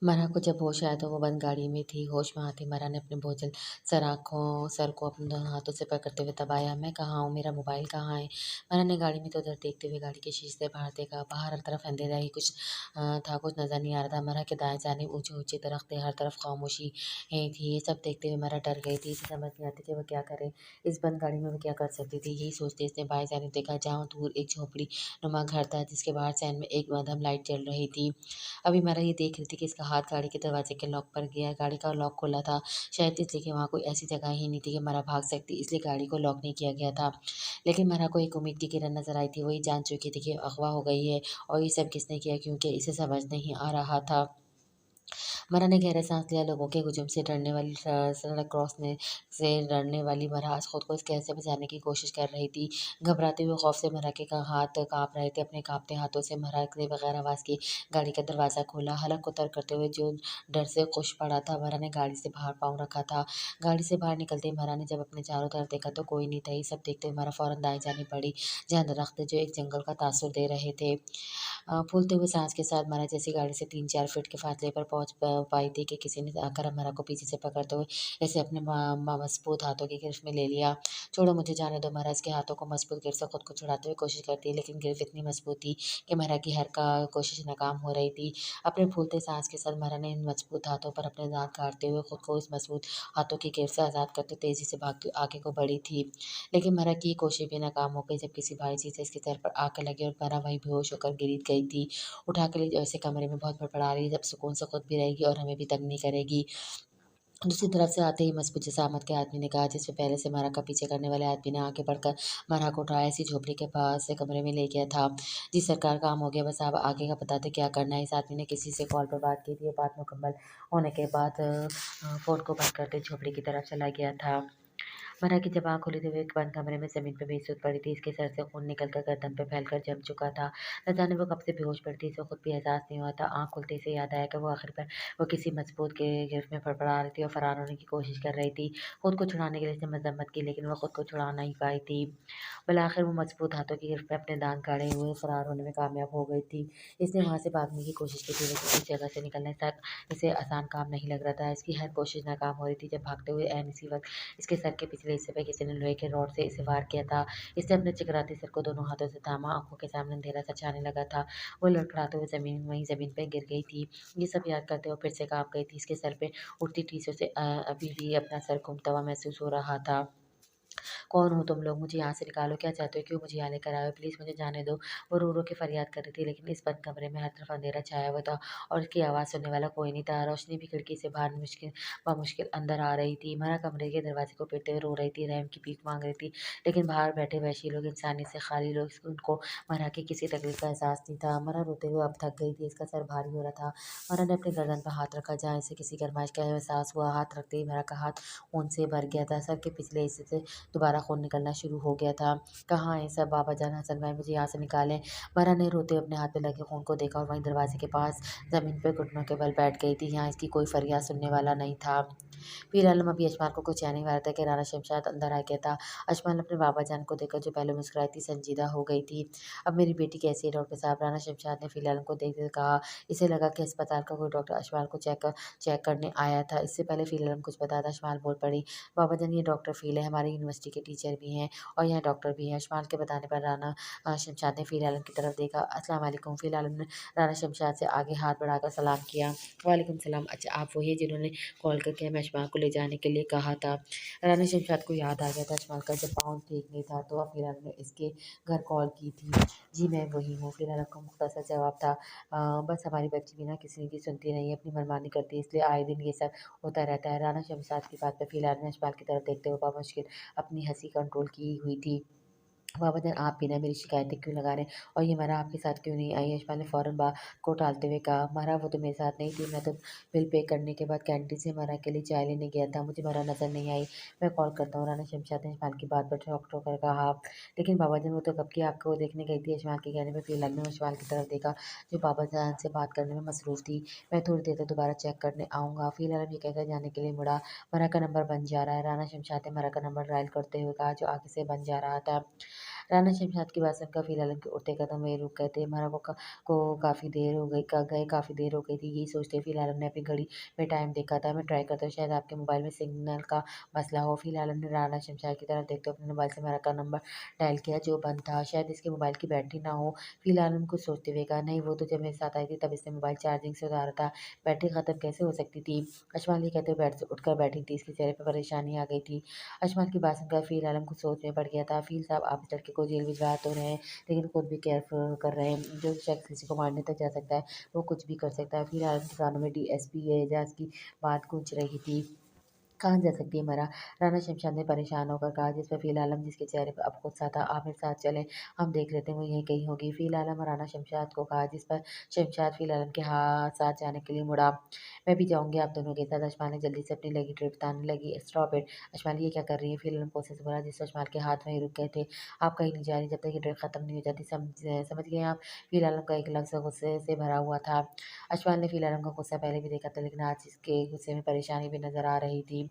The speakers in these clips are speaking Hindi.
मरा को जब होश आया तो वो बंद गाड़ी में थी। होश में आते मरा ने अपने बोझल सर को अपने दोनों हाथों से पकड़ते हुए दबाया। मैं कहाँ हूँ? मेरा मोबाइल कहाँ है? मरा ने गाड़ी में इधर-उधर देखते हुए गाड़ी के शीशे से बाहर देखा। बाहर हर तरफ अंधेरा ही कुछ था, कुछ नज़र नहीं आ रहा था। मरा के दाएँ जानिब ऊँचे-ऊँचे दरख्त थे, हर तरफ खामोशी थी। ये सब देखते हुए मरा डर गई थी। इसे समझ नहीं आती कि वो क्या करे? इस बंद गाड़ी में वो क्या कर सकती थी? यही सोचते इसने बाएँ जानिब देखा, जहाँ दूर एक झोपड़ी नुमा घर था, जिसके बाहर चैन में एक मद्धम लाइट जल रही थी। अभी मैं ये देख रही थी कि इसका हाथ गाड़ी के दरवाजे के लॉक पर गया। गाड़ी का लॉक खुला था, शायद इसलिए कि वहाँ कोई ऐसी जगह ही नहीं थी कि मरा भाग सकती, इसलिए गाड़ी को लॉक नहीं किया गया था। लेकिन मरा को एक उम्मीद की किरण नज़र आई थी। वो ये जान चुकी थी कि अगवा हो गई है और ये सब किसने किया, क्योंकि इसे समझ नहीं आ रहा था। मरा ने गहरा सांस लिया। लोगों के हुजूम से डरने वाली सड़क क्रॉसने से डरने वाली मरा आज खुद को इस कैद से बचाने की कोशिश कर रही थी। घबराते हुए खौफ से मरा के हाथ काँप रहे थे। अपने काँपते हाथों से मरा ने बगैर आवाज़ की गाड़ी का दरवाज़ा खोला। हलक उतर करते हुए जो डर से खुश पड़ा था, मरा ने गाड़ी से बाहर पाँव रखा था। गाड़ी से बाहर निकलते ही मरा ने जब अपने चारों तरफ देखा तो कोई नहीं था। ये सब देखते हुए मरा फ़ौरन दाएँ जाने पड़ी, जहाँ दरख्त थे जो एक जंगल का तासुर दे रहे थे। फूलते हुए साँस के साथ मरा जैसी गाड़ी से 3-4 फीट के फासले पर पहुँच पाई थी कि किसी ने आकर मरा को पीछे से पकड़ते हुए ऐसे अपने मज़बूत हाथों की गिरफ्त में ले लिया। "छोड़ो, मुझे जाने दो।" मरा इसके हाथों को मज़बूत गिरफ्त से खुद को छुड़ाते हुए कोशिश करती है, लेकिन गिरफ्त इतनी मज़बूत थी कि मरा की हर का कोशिश नाकाम हो रही थी। अपने फूलते साँस के साथ मरा ने इन मज़बूत हाथों पर अपने दाँत काटते हुए खुद को इस मज़बूत हाथों की गिरफ्त से आज़ाद करते तेज़ी से भागती आगे को बढ़ी थी। लेकिन मरा की ये कोशिश भी नाकाम हो गई जब किसी भारी चीज़ से इसके सर पर आकर लगी और मरा वहीं बेहोश होकर गिर गई थी। उठा के ले जाओ इसे, कमरे में बहुत फड़फड़ा रही है, जब सुकून से खुद भी रहेगी और हमें भी तंग नहीं करेगी। दूसरी तरफ से आते ही मज़बूत जिसामत के आदमी ने कहा, जिससे पहले से मरा का पीछे करने वाले आदमी ने आगे बढ़कर मरा को उठाया, ऐसी झोपड़ी के पास से कमरे में ले गया था। जी सरकार, काम हो गया, बस आप आगे का बता दें क्या करना है। इस आदमी ने किसी से कॉल पर बात की थी। ये बात मुकम्मल होने के बाद फ़ोन को बंद करके झोपड़ी की तरफ चला गया था। मरा की जब आँख खुली तो वो एक बंद कमरे में ज़मीन पे बेसुध पड़ी थी। इसके सर से खून निकलकर गर्दन पे फैलकर जम चुका था। न जाने वो कब से बेहोश पड़ी थी, इसे खुद भी एहसास नहीं हुआ था। आँख खुलते ही इसे याद आया कि वो आखिरकार वो किसी मजबूत के गिरफ्त में फड़फड़ा रही थी और फरार होने की कोशिश कर रही थी। खुद को छुड़ाने के लिए इसने मज़म्मत की, लेकिन वो खुद को छुड़ा नहीं पाई थी। आखिर वो मजबूत हाथों की गिरफ्त में अपने दाँत गाड़े हुए फरार होने में कामयाब हो गई थी। इसने वहाँ से भागने की कोशिश की थी, लेकिन इस जगह से निकलना इसे आसान काम नहीं लग रहा था। इसकी हर कोशिश नाकाम हो रही थी। जब भागते हुए ऐन इसी वक़्त इसके सर के पिछले हिस्से पे किसी ने लोहे के रॉड से इसे वार किया था। इसने अपने चिकराते सिर को दोनों हाथों से थामा, आँखों के सामने अंधेरा सा छाने लगा था। वो लड़खड़ाते हुए ज़मीन पे गिर गई थी। ये सब याद करते हुए फिर से काँप गई थी। इसके सर पे उठती टीसों से अभी भी अपना सर घूमता हुआ महसूस हो रहा था। "कौन हो तुम लोग? मुझे यहाँ से निकालो। क्या चाहते हो? क्यों मुझे यहाँ लेकर आए हो? प्लीज़ मुझे जाने दो।" वो रो-रो के फरियाद कर रही थी, लेकिन इस बंद कमरे में हर तरफ अंधेरा छाया हुआ था और उसकी आवाज़ सुनने वाला कोई नहीं था। रोशनी भी खिड़की से बाहर बमुश्किल अंदर आ रही थी। मरा कमरे के दरवाजे को पीटते हुए रो रही थी, रहम की भीख माँग रही थी, लेकिन बाहर बैठे वहशी लोग, इंसानियत से खाली लोग, उनको मरा की किसी तकलीफ़ का एहसास नहीं था। मरा रोते हुए अब थक गई थी, इसका सर भारी हो रहा था। मरा ने अपनी गर्दन पर हाथ रखा, जहाँ इसे किसी गरमाइश का एहसास हुआ। हाथ रखते ही मरा का हाथ खून से भर गया था। सर के पिछले हिस्से से दोबारा खून निकलना शुरू हो गया था। "कहाँ हैं सब? बाबा जान, हसन भाई, मुझे यहाँ से निकालें।" मरा ने रोते हुए अपने हाथ पे लगे खून को देखा और वहीं दरवाजे के पास ज़मीन पे घुटनों के बल बैठ गई थी। यहाँ इसकी कोई फरियाद सुनने वाला नहीं था। फिर आलम अभी अजमान को कुछ चैन नहीं आ रहा था कि राना शमशाद अंदर आ गया था। अजमान अपने बाबा जान को देखकर जो पहले मुस्कुराई थी, संजीदा हो गई थी। "अब मेरी बेटी कैसी है डॉक्टर साहब?" राना शमशाद ने फिर आलम को देखते हुए कहा। इसे लगा कि अस्पताल का कोई डॉक्टर अशमाल को चेक करने आया था। इससे पहले फिर आलम कुछ बताता, अशमाल बोल पड़ी, "बाबा जान, ये डॉक्टर फ़ील है, हमारी यूनिवर्सिटी के टीचर भी हैं और यहाँ डॉक्टर भी हैं।" अशमाल के बताने पर राना शमशाद ने फ़िर आलम की तरफ देखा। "अस्सलाम वालेकुम।" फ़िर आलम ने राना शमशाद से आगे हाथ बढ़ाकर सलाम किया। "वालेकुम सलाम। अच्छा, आप वही हैं जिन्होंने कॉल करके हमें अशमाल को ले जाने के लिए कहा था?" राना शमशाद को याद आ गया था अशमाल का जब पाँव ठीक नहीं था, तो फिर आलम ने इसके घर कॉल की थी। "जी, मैं वही हूँ।" फिर आलम का मुख्तसर जवाब था। बस हमारी बच्ची भी ना किसी की सुनती नहीं है, अपनी मनमानी करती है, इसलिए आए दिन ये सब होता रहता है।" राना शमशाद की बात पर फिर आलम ने अशमाल की तरफ देखते हुए बामुश्किल अपनी हँसी कंट्रोल की हुई थी। "बाबा जान, आप भी ना मेरी शिकायतें क्यों लगा रहे हैं? और ये मरा आपके साथ क्यों नहीं आई?" यशपाल ने फ़ौरन बात को टालते हुए कहा। "मरा वो तो मेरे साथ नहीं थी, मैं तो बिल पे करने के बाद कैंटीन से मरा के लिए चाय लेने गया था, मुझे मरा नज़र नहीं आई। मैं कॉल करता हूँ।" राना शमशाद ने यशपाल की बात पर टोक-टोक कर कहा। "लेकिन बाबा जान, वो तो कब की आपको देखने गई थी।" यशपाल के कहने पर फिर ने यशपाल की तरफ देखा, जो बाबा जान से बात करने में मसरूफ़ थी। "मैं थोड़ी देर तक दोबारा चेक करने आऊँगा।" फिर आलम ये कहकर जाने के लिए मुड़ा। "मरा का नंबर बंद जा रहा है।" राना शमशाद ने मरा का नंबर डायल करते हुए कहा, जो आगे से बंद जा रहा था। राना शमशाद की बात सुनकर फ़िल आलम के उठते कदम वहीं रुक गए थे। मारा को काफ़ी देर हो गई काफ़ी देर हो गई थी। यही सोचते फ़िल आलम ने अपनी घड़ी में टाइम देखा था। मैं ट्राई करता हूँ शायद आपके मोबाइल में सिग्नल का मसला हो। फ़िल आलम ने राना शमशाद की तरफ देखते हुए अपने मोबाइल से मारा का नंबर डायल किया जो बंद था। शायद इसके मोबाइल की बैटरी ना हो। फ़िल आलम कुछ सोचते हुए कहा, नहीं वो तो जब मेरे साथ आई थी तब इसने मोबाइल चार्जिंग से उतारा था। बैटरी ख़त्म कैसे हो सकती थी? अजमल ये कहते हुए बेड से उठकर बैठी थी। इसके चेहरे पर परेशानी आ गई थी। अजमल की बात सुनकर फ़िल आलम कुछ सोच में पड़ गया था। फ़िल साहब आप इस लड़के को जेल भिजवा तो रहे हैं लेकिन खुद भी केयरफुल कर रहे हैं। जो शख्स किसी को मारने तक जा सकता है वो कुछ भी कर सकता है। फ़िल आलम के कानों में डीएसपी एजाज की बात गूंज रही थी। कहाँ जा सकती है मरा? राना शमशाद ने परेशान होकर कहा, जिस पर फ़िल आलम जिसके चेहरे पर अब गुस्सा था, आप मेरे साथ चलें, हम देख लेते हैं वो यहीं कहीं होगी। फ़िल आलम और राना शमशाद को कहा, जिस पर शमशाद फ़िल आलम के साथ जाने के लिए मुड़ा। मैं भी जाऊँगी आप दोनों के साथ। अशमाल ने जल्दी से अपनी लगी ट्रिप बताने लगी। Stop it! अशमाल ये क्या कर रही है? फ़िल आलम गुस्से से बोला, जिस पर अशमाल के हाथ वहीं रुक गए थे। आप कहीं नहीं जा रही जब तक ये ट्रिप खत्म नहीं हो जाती। समझ गए आप? फ़िल आलम का एक लफ्ज़ गुस्से से भरा हुआ था। अशमाल ने फ़िल आलम का गुस्सा पहले भी देखा था लेकिन आज इसके गुस्से में परेशानी भी नज़र आ रही थी।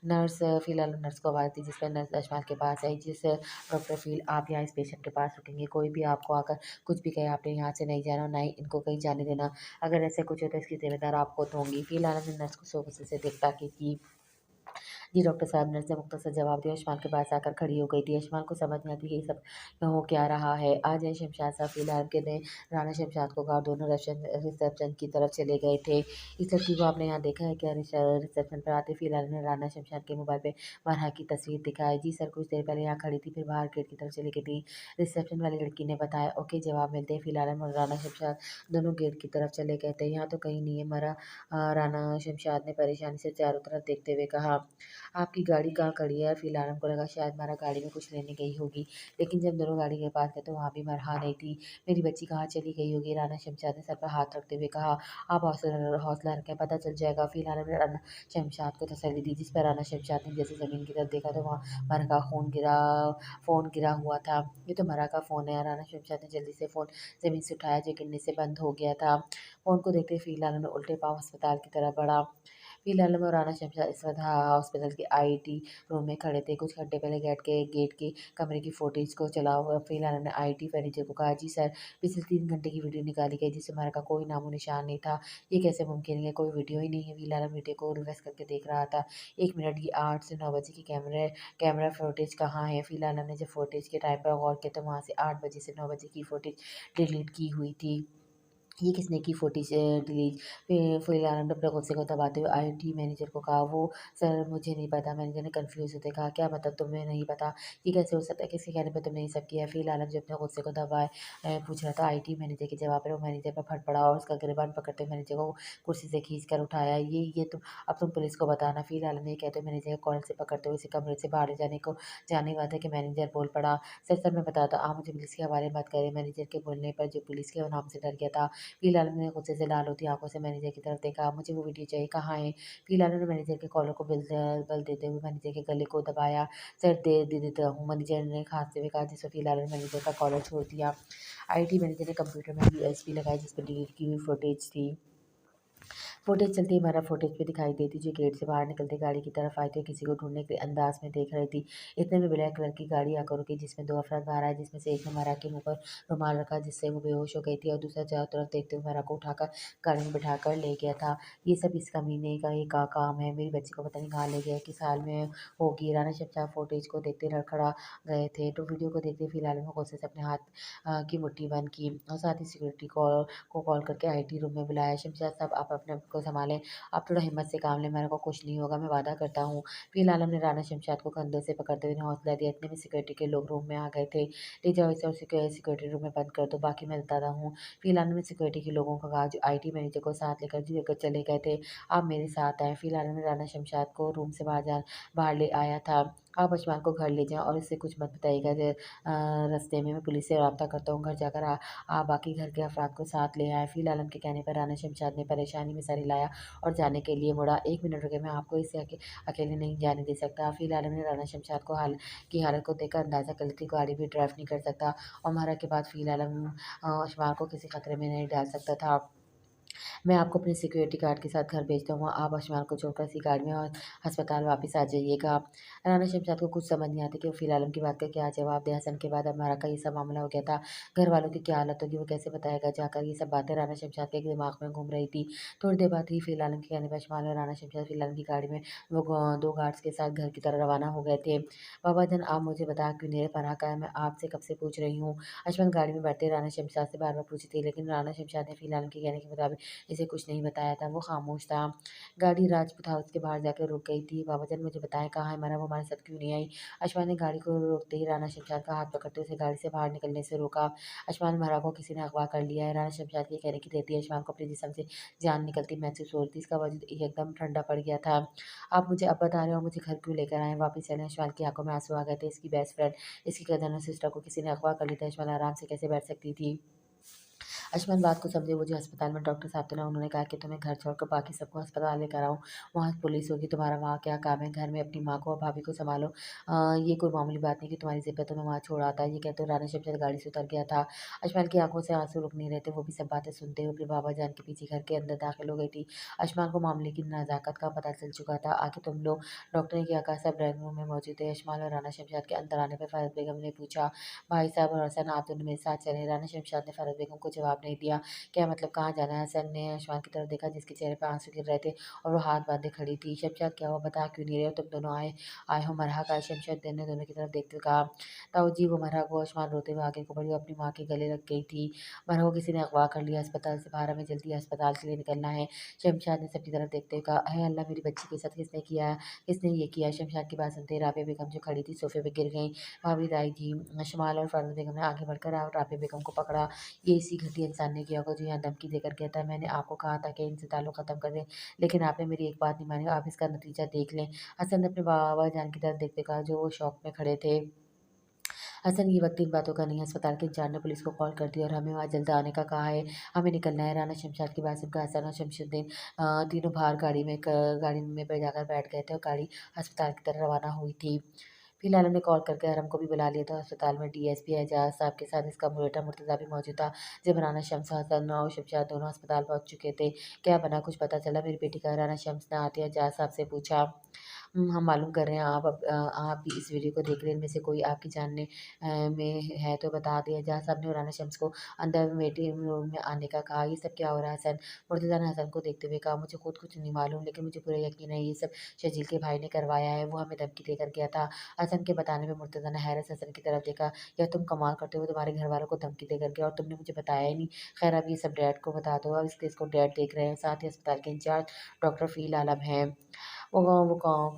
नर्स फ़िलहाल नर्स को आवाज़ दी जिस पर नर्स अजमल के पास आई जिस डॉक्टर फ़ील आप यहाँ इस पेशेंट के पास रुकेंगे कोई भी आपको आकर कुछ भी कहे आपने यहाँ से नहीं जाना और ना ही इनको कहीं जाने देना अगर ऐसे कुछ हो तो इसकी जिम्मेदार आप खुद होंगी। फ़िलहाल ने नर्स को सो गुस्से से देखता कि जी डॉक्टर साहब, नर्स ने मुख्तसर जवाब दिया। अशमाल के पास आकर खड़ी हो गई थी। अशमाल को समझ नहीं आती ये सब हो क्या रहा है। आज है शमशाद साहब फ़िलहाल के ने राना शमशाद को कहा दोनों रिसेप्शन की तरफ चले गए थे। इस लड़की को आपने यहाँ देखा है क्या? रिसेप्शन पर आते फ़िलहाल ने राना शमशाद के मोबाइल पे मरहा की तस्वीर दिखाई। जी सर, कुछ देर पहले यहाँ खड़ी थी फिर बाहर गेट की तरफ चली गई थी। रिसेप्शन वाली लड़की ने बताया। ओके, जवाब मिलते ही फ़िलहाल और राना शमशाद दोनों गेट की तरफ चले गए थे। यहाँ तो कहीं नहीं है मरा। राना शमशाद ने परेशानी से चारों तरफ देखते हुए कहा। आपकी गाड़ी कहाँ खड़ी है? फ़िलहाल हमको लगा शायद मारा गाड़ी में कुछ लेने गई होगी, लेकिन जब दोनों गाड़ी के पास गए तो वहाँ भी मरहा नहीं थी। मेरी बच्ची कहाँ चली गई होगी? राना शमशाद ने सर पर हाथ रखते हुए कहा। आप हौसला रखें, पता चल जाएगा। फ़िलहाल हमने राना शमशाद को तसल्ली दी, जिस पर राना शमशाद ने जैसे ज़मीन की तरफ देखा तो वहाँ मरहा का फ़ोन गिरा हुआ था। ये तो मरहा का फ़ोन है। राना शमशाद ने जल्दी से फ़ोन ज़मीन से उठाया जो गिरने से बंद हो गया था। फ़ोन को देखते फ़िलहाल ने उल्टे पाँव अस्पताल की तरफ बढ़ा। फ़िलहाल में राना शमशाद इस वक़्त हॉस्पिटल के आईटी रूम में खड़े थे। कुछ घंटे पहले गेट के कमरे की फुटेज को चला हुआ फ़िलहाल ने आईटी मैनेजर को कहा, जी सर, पिछले 3 घंटे की वीडियो निकाली गई जिससे हमारा का कोई नामो-निशान नहीं था। ये कैसे मुमकिन है? कोई वीडियो ही नहीं है। फ़िलहाल वीडियो को रिवर्स करके देख रहा था। 1 मिनट ये 8 से 9 बजे की कैमरा फुटेज कहाँ है? फ़िलहाल ने जब फुटेज के टाइम पर गौर किया तो वहाँ से 8 बजे से 9 बजे की फुटेज डिलीट की हुई थी। ये किसने की फुटेज डिलीट? फिर आनंद ने अपने गुस्से को दबाते हुए आईटी मैनेजर को कहा, वो सर मुझे नहीं पता। मैनेजर ने कंफ्यूज होते कहा, क्या मतलब तुम्हें नहीं पता? ये कैसे हो सकता है? किसके कहने पे तुमने ये सब किया? फिर आलम जो अपने गुस्से को दबाए पूछ रहा था आईटी मैनेजर के जवाब पर वो मैनेजर पर फट पड़ा और उसका गिरबान पकड़ते हुए मैनेजर को कुर्सी से खींच कर उठाया। ये तुम अब तुम पुलिस को बताना। फिर आलम ने ये कहते हुए मैनेजर को कॉलर से पकड़ते हुए उसे कमरे से बाहर ले जाने वाला था कि मैनेजर बोल पड़ा, सर सर मैं बताता आप मुझे पुलिस के हवाले मत करें। मैनेजर के बोलने पर जो पुलिस के नाम से डर गया था। फ़िलहाल ने गुस्से से लाल होती आँखों से मैनेजर की तरफ देखा। मुझे वो वीडियो चाहिए, कहाँ है? फ़िलहाल ने मैनेजर के कॉलर को बल देते हुए मैनेजर के गले को दबाया। सर दे देता हूँ, मैनेजर ने खाँसते हुए कहा, जिस पर फ़िलहाल ने मैनेजर का कॉलर छोड़ दिया। आईटी मैनेजर ने कंप्यूटर में यूएसबी लगाई जिस पर डिलीट की हुई फुटेज थी। फुटेज चलती हमारा फुटेज पे दिखाई देती जो गेट से बाहर निकलते गाड़ी की तरफ आई थी किसी को ढूंढने के अंदाज में देख रही थी। इतने में ब्लैक कलर की गाड़ी आकर रुकी जिसमें 2 अफराद बाहर आए जिसमें से एक ने मरा के मुँह पर रुमाल रखा जिससे वो बेहोश हो गई थी और दूसरा चारों तरफ देखते हुए मरा को उठाकर गाड़ी में बिठाकर ले गया था। ये सब इस कमीने का ही का काम है। मेरी बच्ची को पता नहीं कहाँ ले गया, किस हाल में होगी। राना शमशाद फुटेज को देखते लड़खड़ा गए थे तो वीडियो को देखते फिलहाल में गुस्से से अपने हाथ की मुट्ठी बंद की और साथ ही सिक्योरिटी को कॉल करके आईटी रूम में बुलाया। शमशाद साहब आप अपने आप को संभालें, आप थोड़ा हिम्मत से काम लें, मेरे को कुछ नहीं होगा, मैं वादा करता हूँ। फिलहाल हमने राना शमशाद को कंधों से पकड़ते हुए हौसला दिया। इतने में सिक्योरिटी के लोग रूम में आ गए थे। ले जाओ इसे और सिक्योरिटी रूम में बंद कर दो, बाकी मैं बताता हूँ। फिलहाल हमने सिक्योरिटी के लोगों को कहा जो आईटी मैनेजर को साथ लेकर चले गए थे, आप मेरे साथ आए। फिलहाल हमने राना शमशाद को रूम से बाहर ले आया था। आप अजमान को घर ले जाएं और इससे कुछ मत बताइएगा। रास्ते में मैं पुलिस से रब्ता करता हूँ, घर जाकर आप बाकी घर के अफराद को साथ ले आए। फिलहाल उनके कहने पर राना शमशाद ने परेशानी में सर हिलाया और जाने के लिए मुड़ा। 1 मिनट रुके, मैं आपको इसे अकेले नहीं जाने दे सकता। फिलहाल हमने राना शमशाद को हालत को देखकर अंदाज़ा कर लिया कि गाड़ी भी ड्राइव नहीं कर सकता और मारा के बाद फिलहाल हम अशमार को किसी खतरे में नहीं डाल सकता था। मैं आपको अपने सिक्योरिटी गार्ड के साथ घर भेजता हूँ, आप आयुष्मान को छोड़कर इसी गाड़ी में और अस्पताल वापस आ जाइएगा। राना शमशाद को कुछ समझ नहीं आती कि वो फ़िलहाल उनकी बात का क्या जवाब दे। हसन के बाद अब मारा का ये सब मामला हो गया था। घर वालों की क्या हालत होगी, वो कैसे बताएगा जाकर। ये सब बातें राना शमशाद के दिमाग में घूम रही थी। थोड़ी देर बाद ही फ़िलहाल के कहने पर आयुष्मान और राना शमशाद फ़िलहाल की गाड़ी में वो 2 गार्ड्स के साथ घर की तरफ रवाना हो गए थे। बाबा जान, आप मुझे बताया क्यों नहीं रहे, पनाह का है, मैं आपसे कब से पूछ रही हूँ। आयुष्मान गाड़ी में बैठे राना शमशाद से बार-बार पूछी थी, लेकिन राना शमशाद ने फ़िलहाल के कहने के मुताबिक इसे कुछ नहीं बताया था, वो खामोश था। गाड़ी राजपूत हाउस के बाहर जाकर रुक गई थी। बाबाजान, मुझे बताएँ कहाँ है मरा, वो हमारे साथ क्यों नहीं आई? अशफाक ने गाड़ी को रोकते ही राना शमशाद का हाथ पकड़ते उसे गाड़ी से बाहर निकलने से रोका। अशफाक, मरा को किसी ने अगवा कर लिया है। राना शमशाद के कहने की देती अशफाक को अपने जिस्म से जान निकलती महसूस हो रही थी। इसका वजूद एकदम ठंडा पड़ गया था। आप मुझे अब बता रहे हो मुझे घर क्यों लेकर आए? वापस चलें। अशफाक की आंखों में आंसू आ गए थे। इसकी बेस्ट फ्रेंड, इसकी कज़न और सिस्टर को किसी ने अगवा कर लिया था। अशफाक आराम से कैसे बैठ सकती थी? अशमन बात को समझे, मुझे अस्पताल में डॉक्टर साहब थे ना, उन्होंने कहा कि तुम्हें घर छोड़कर बाकी सबको अस्पताल लेकर आओ, वहाँ पुलिस होगी, तुम्हारा वहाँ क्या काम है, घर में अपनी माँ को और भाभी को संभालो। ये कोई मामूली बात नहीं कि तुम्हारी ज़िद पे तुम्हें वहाँ छोड़ आता है। ये कहते हुए राना शमशाद गाड़ी से उतर गया था। अशमान की आंखों से आंसू रुक नहीं रहे थे, वो भी सब बातें सुनते हुए अपने बाबा जान के पीछे घर के अंदर दाखिल हो गई थी। अशमान को मामले की नज़ाकत का पता चल चुका था। आखिर तुम लोग, डॉक्टर ने क्या कहा, सब ड्राइंग रूम में मौजूद थे। अशमान और राना शमशाद के अंदर आने पर फ़ायज़ बेगम ने पूछा, भाई साहब और हसन, आप दोनों मेरे साथ चलें। राना शमशाद ने फ़ायज़ बेगम को जवाब नहीं दिया। क्या मतलब, कहाँ जाना है? हसन ने अशफाक की तरफ देखा जिसके चेहरे पर आंसू गिर रहे थे और वो हाथ बांधे खड़ी थी। शमशाद, क्या हुआ, बता क्यों नहीं रहे हो? तुम दोनों आए आए हो मरहा का? शमशाद ने दोनों की तरफ देखते हुए कहा। ताऊ जी, वो मरहा को, अशमान रोते हुए आगे को बढ़ी और अपनी माँ के गले लग गई थी। मरहा को किसी ने अगवा कर लिया, अस्पताल से बाहर, हमें जल्दी अस्पताल के लिए निकलना है। शमशाद ने सबकी तरफ देखते हुए कहा, अहे अल्लाह, मेरी बच्ची के साथ किसने किया, किसने ये किया? शमशाद की बात सुनते ही राबिया बेगम जो खड़ी थी सोफे पे गिर गई। भाभी, दाई जी। शमाल और फारूक बेगम ने आगे बढ़कर राबिया बेगम को पकड़ा। ये इसी घटिया इंसान ने किया होगा जो यहाँ धमकी देकर गया था। मैंने आपको कहा था कि इनसे ताल्लुक ख़त्म कर दें, लेकिन आपने मेरी एक बात नहीं मानी। आप इसका नतीजा देख लें। हसन ने अपने बाबा जान की तरफ देखते कहा, जो वो शौक में खड़े थे। हसन, ये वक्त इन बातों का नहीं है। अस्पताल के इंचार्ज ने पुलिस को कॉल कर दिया और हमें वहाँ जल्द आने का कहा है। हमें निकलना है। राना शमशाद की बात सुनकर हसन और शमशुद्दीन तीनों बाहर गाड़ी में पे जाकर बैठ गए थे और गाड़ी अस्पताल की तरफ रवाना हुई थी। फिलहाल हमने कॉल करके हरम को भी बुला लिया था। अस्पताल में डीएसपी एजाज साहब के साथ इसका बेटा मुर्तज़ा भी मौजूद था। जब राना शम्स, हसन और शमशाद दोनों अस्पताल पहुंच चुके थे। क्या बना, कुछ पता चला? मेरी बेटी का राना शम्स ने आते एजाज साहब से पूछा। हम मालूम कर रहे हैं, आप भी इस वीडियो को देख रहे हैं, इनमें से कोई आपकी जानने में है तो बता दें। एजाज साहब ने और राना शम्स को अंदर वेटिंग रूम में आने का कहा। ये सब क्या हो रहा है? हसन, मुर्तज़ा ने हसन को देखते हुए कहा, मुझे खुद कुछ नहीं मालूम, लेकिन मुझे पूरा यकीन है ये सब शजील के भाई ने करवाया है। वो हमें धमकी देकर गया था। हसन के बताने पे मुर्तज़ा ने हैरत से हसन की तरफ देखा। यार, तुम कमाल करते हो, तुम्हारे घर वालों को धमकी देकर गया और तुमने मुझे बताया ही नहीं। खैर, अब ये सब डैड को बता दो। अब इस केस को डैड देख रहे हैं, साथ ही अस्पताल के इंचार्ज डॉक्टर फ़ील आलम हैं। वो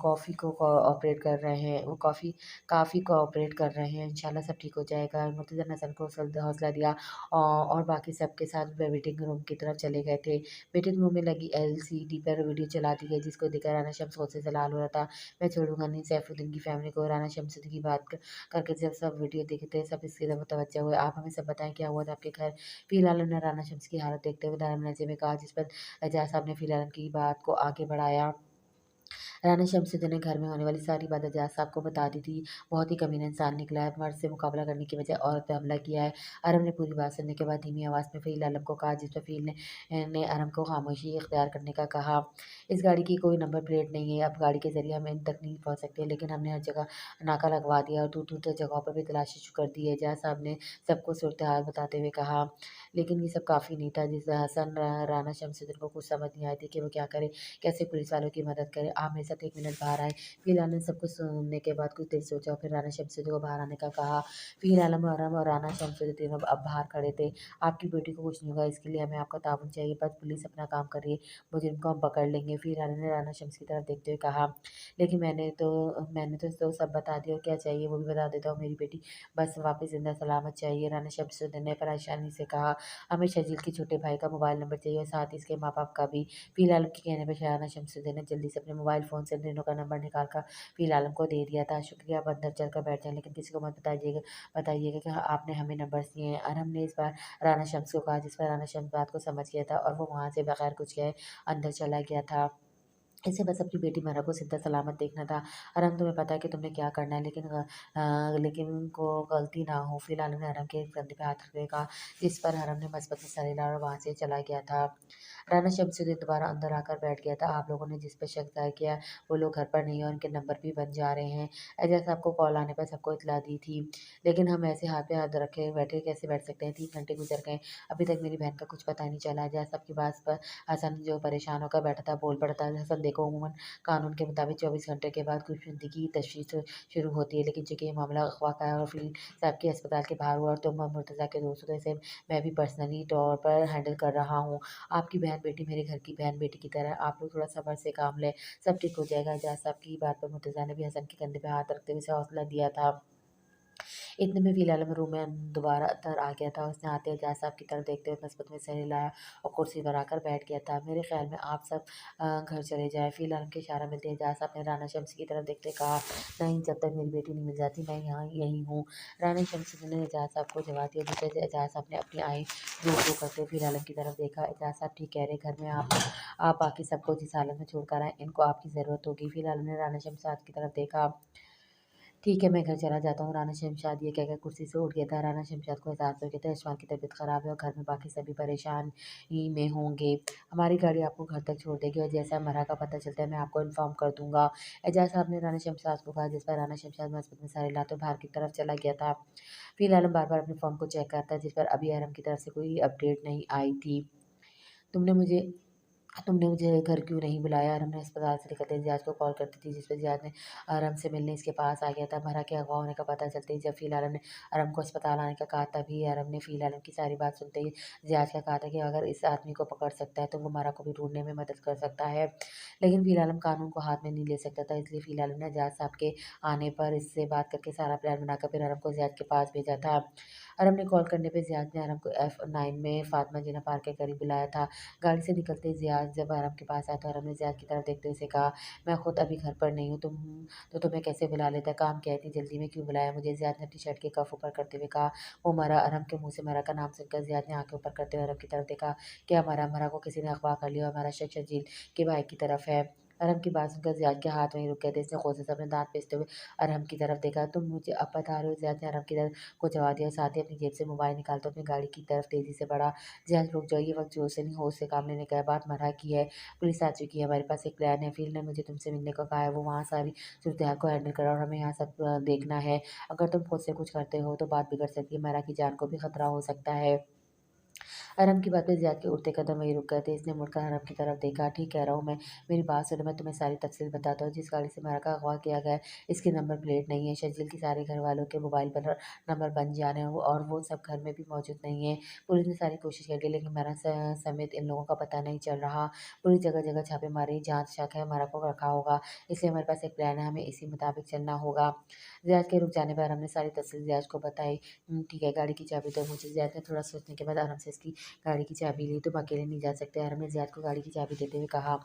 कॉफ़ी को ऑपरेट कर रहे हैं, वो काफ़ी कोऑपरेट कर रहे हैं। इंशाल्लाह सब ठीक हो जाएगा। मुर्तज़ा ने हसन को हौसला दिया और बाकी सबके साथ वेटिंग रूम की तरफ चले गए थे। वेटिंग रूम में लगी एलसीडी पर वीडियो चला दी गई, जिसको देखकर राना शम्स गुस्से से लाल हो रहा था। मैं छोड़ूंगा नहीं सैफुद्दीन की फैमिली को। राना शम्स की बात करके जब सब वीडियो देखते सब इसकी तरफ तवज्जो हुए। आप हमें सब बताएं क्या हुआ था आपके घर? फिलहाल ने राना शम्स की हालत देखते हुए दारा नज़ीर में कहा, जिस पर एजाज साहब ने फिलहाल की बात को आगे बढ़ाया। राना शमसुद्दीन ने घर में होने वाली सारी बात एजाज साहब को बता दी थी। बहुत ही कमीना इंसान निकला है, मर्द से मुकाबला करने की बजाय औरत पे हमला किया है। अरम ने पूरी बात सुनने के बाद धीमी आवाज़ में फ़ील आलम को कहा, जिस पर फ़ील ने अरम को खामोशी इख्तियार करने का कहा। इस गाड़ी की कोई नंबर प्लेट नहीं है, अब गाड़ी के ज़रिए हम इन तक नहीं पहुँच सकते, लेकिन हमने हर जगह नाका लगवा दिया और दूर-दूर तक जगहों पर भी तलाशी शुरू कर दी है। एजाज साहब ने सबको सूरत-ए-हाल बताते हुए कहा। लेकिन ये सब काफ़ी नहीं था। जिस हसन राना शमसुद्दीन को कुछ समझ नहीं आई थी कि वो क्या करे, कैसे पुलिस वालों की मदद करे। आप मेरे साथ 1 मिनट बाहर आएँ। फ़िलहाल ने सब कुछ सुनने के बाद कुछ देर सोचा और फिर राना शमसुद्दीन को बाहर आने का कहा। फ़िर आलम आराम और राना शमसुद्दीन तीनों अब बाहर खड़े थे। आपकी बेटी को कुछ नहीं होगा, इसके लिए हमें आपका ताउन चाहिए। बस पुलिस अपना काम कर रही है, मुजरिम को हम पकड़ लेंगे। फ़िर आलम ने राना शम्स की तरफ देखते हुए कहा, लेकिन मैंने तो सब बता दिया, और क्या चाहिए वो भी बता देता हूँ। मेरी बेटी बस वापस ज़िंदा सलामत चाहिए। राना शमसुद्दीन ने परेशानी से कहा, हमें शजील के छोटे भाई का मोबाइल नंबर चाहिए और साथ ही इसके माँ-बाप का भी। फ़िलहाल उनके कहने पे शाहाना शमसुद्दीन ने जल्दी से अपने मोबाइल फ़ोन से तीनों का नंबर निकाल कर फ़िलहाल को दे दिया था। शुक्रिया, आप अंदर चलकर बैठ जाएँ, लेकिन किसी को मत बताइएगा कि आपने हमें नंबर्स दिए हैं। अरहम ने इस बार राना शम्स को कहा, जिस पर राना शम्स बात को समझ गया था और वो वहाँ से बगैर कुछ कहे अंदर चला गया था। इसे बस अपनी बेटी मरा को ज़िंदा सलामत देखना था। अरहम, तुम्हें पता है कि तुमने क्या करना है, लेकिन को गलती ना हो। फ़िलहाल ने अरहम के कंधे पे हाथ रख के कहा, जिस पर अरहम ने मसबत में सर हिलाया और वहाँ से चला गया था। राना शमसुद्दीन दोबारा अंदर आकर बैठ गया था। आप लोगों ने जिस पे शक ज़ाहिर किया वो लोग घर पर नहीं है, उनके नंबर भी बन जा रहे हैं। एजाज़ साहब को कॉल आने पर सबको इत्तला दी थी, लेकिन हम ऐसे हाथ पे हाथ रखे बैठे कैसे बैठ सकते हैं? 3 घंटे गुज़र गए, अभी तक मेरी बहन का कुछ पता नहीं चला। एजाज़ साहब की बात पर हसन जो परेशान होकर बैठा था बोल पड़ता है, हसन देखो अमूमन कानून के मुताबिक 24 घंटे के बाद गुमशुदगी की तशरीह शुरू होती है, लेकिन चूँकि ये मामला अगवा का है और फिर साहब के अस्पताल के बाहर हुआ और तुम मुर्तज़ा के दोस्त हो, तो इसे मैं भी पर्सनली तौर पर हैंडल कर रहा हूँ। आपकी बहन-बेटी मेरे घर की बहन-बेटी की तरह, आप लोग थोड़ा सब्र से काम लें, सब ठीक हो जाएगा। एजाज़ साहब की बात पर मुर्तज़ा ने भी हसन के कंधे पे हाथ रखते हुए उसे हौसला दिया था। इतने में फ़िलहाल रूम में दोबारा अंदर आ गया था। उसने आते एजाज़ साहब की तरफ देखते हुए नस्बत में सर हिलाया और कुर्सी पर आकर बैठ गया था। मेरे ख़्याल में आप सब घर चले जाएँ। फ़िलहाल के इशारा मिलते ही एजाज़ साहब ने राना शम्स की तरफ देखते कहा, नहीं, जब तक मेरी बेटी नहीं मिल जाती मैं यहाँ यहीं हूँ। राना शम्स ने एजाज़ साहब को जवाब दिया, जिसे एजाज़ साहब ने अपनी आँखें रो-रो करते फ़िलहाल की तरफ देखा। एजाज़ साहब ठीक कह रहे, घर में आप बाकी सबको जिस हालत में छोड़कर आए, इनको आपकी ज़रूरत होगी। फ़िलहाल ने राना शमशाद की तरफ देखा। ठीक है, मैं घर चला जाता हूँ। राना शमशाद ये कहकर कुर्सी से उठ गया था। राना शमशाद को एहसास हो गया था इरशान की तबीयत ख़राब है और घर में बाकी सभी परेशानी में होंगे। हमारी गाड़ी आपको घर तक छोड़ देगी और जैसा मरहम का पता चलता है मैं आपको इन्फॉर्म कर दूँगा। एजाज़ साहब ने राना शमशाद को कहा, जिस पर राना शमशाद मस्जिद में सर हिलाते बाहर की तरफ चला गया था। फिलहाल बार-बार अपने फ़ोन को चेक करता जिस पर अभी अहरम की तरफ से कोई अपडेट नहीं आई थी। तुमने मुझे तुमने मुझे घर क्यों नहीं बुलाया? आरम ने अस्पताल से निकलते ही ज़ियाद को कॉल कर दी थी, जिस पे ज़ियाद ने आरम से मिलने इसके पास आ गया था। मरा के अगवा होने का पता चलते ही जब फ़िल आलम ने आरम को अस्पताल आने का कहा, तभी आरम ने फ़िल आलम की सारी बात सुनते ही ज़ियाद से कहा था कि अगर इस आदमी को पकड़ सकता है तो वो मरा को भी ढूँढने में मदद कर सकता है। लेकिन फ़िल आलम कानून को हाथ में नहीं ले सकता था, इसलिए फ़िल आलम ने ज़ियाद साहब के आने पर इससे बात करके सारा प्लान बनाकर फिर आरम को ज़ियाद के पास भेजा था। आरम ने कॉल करने पे ज़ियाद ने आरम को F9 में फातिमा जिन्ना पार्क के करीब बुलाया था। गाड़ी से निकलते ही ज़ियाद जब आरम के पास आया तो आरम ने ज़ियाद की तरफ देखते हुए उसे कहा, मैं खुद अभी घर पर नहीं हूँ, तो तुम्हें कैसे बुला लेता? काम क्या है, इतनी जल्दी में क्यों बुलाया मुझे? ज़ियाद ने अपनी शर्ट के कफ ऊपर करते हुए कहा। वो मरा। आरम के मुँह से मरा का नाम सुनकर ज़ियाद ने आँखें ऊपर करते हुए आरम की तरफ देखा। क्या मरा? मरा को किसी ने अगवा कर लिया और हमारा शक शर्जील के भाई की तरफ है। अरहम की बात सुनकर ज़ियाद के हाथ वहीं रुक गए थे। इसने गौसे से अपने दाँत पीसते हुए अरहम की तरफ देखा। तुम मुझे अब बता रहे हो? ज़ियाद ने अरहम की तरफ को जवाब दिया, साथ ही अपनी जेब से मोबाइल निकालकर अपनी गाड़ी की तरफ तेज़ी से बढ़ा। ज़ियाद, रुक जाओ, ये वक्त जोर से नहीं होश से काम लेने का है। बात मरहा की है, पुलिस आ चुकी है, हमारे पास एक प्लान है। फ़िल ने मुझे तुमसे मिलने को कहा है, वो वहाँ सारी सूरत-ए-हाल को हैंडल कर रहा है और हमें यहाँ सब देखना है। अगर तुम खुद से कुछ करते हो तो बात बिगड़ सकती है, मरहा की जान को भी खतरा हो सकता है। अरहम की बात पे ज़ियाद के उठते कदम वहीं रुक गए थे। इसने मुड़कर अरहम की तरफ देखा। ठीक कह रहा हूँ मैं, मेरी बात सुनो, मैं तुम्हें सारी तफ़सील बताता हूँ। जिस गाड़ी से मरा का अगवा किया गया है, इसकी नंबर प्लेट नहीं है। शर्जील के सारे घरवालों के मोबाइल पर नंबर बन जा रहे हैं और वो सब घर में भी मौजूद नहीं है। पुलिस ने सारी कोशिश कर ली, लेकिन मरा समेत इन लोगों का पता नहीं चल रहा। पुलिस जगह-जगह छापे मारी, जहाँ शक है मरा को रखा होगा। इसलिए हमारे पास एक प्लान है, हमें इसी मुताबिक चलना होगा। ज़ियाद के रुक जाने पर हमने सारी तफ़सील ज़ियाद को बताई। ठीक है, गाड़ी की चाबी दो मुझे। ज़ियाद ने थोड़ा सोचने के बाद आराम से इसकी गाड़ी की चाबी ली। तुम अकेले नहीं जा सकते। आरम ने ज़ियाद को गाड़ी की चाबी देते हुए कहा,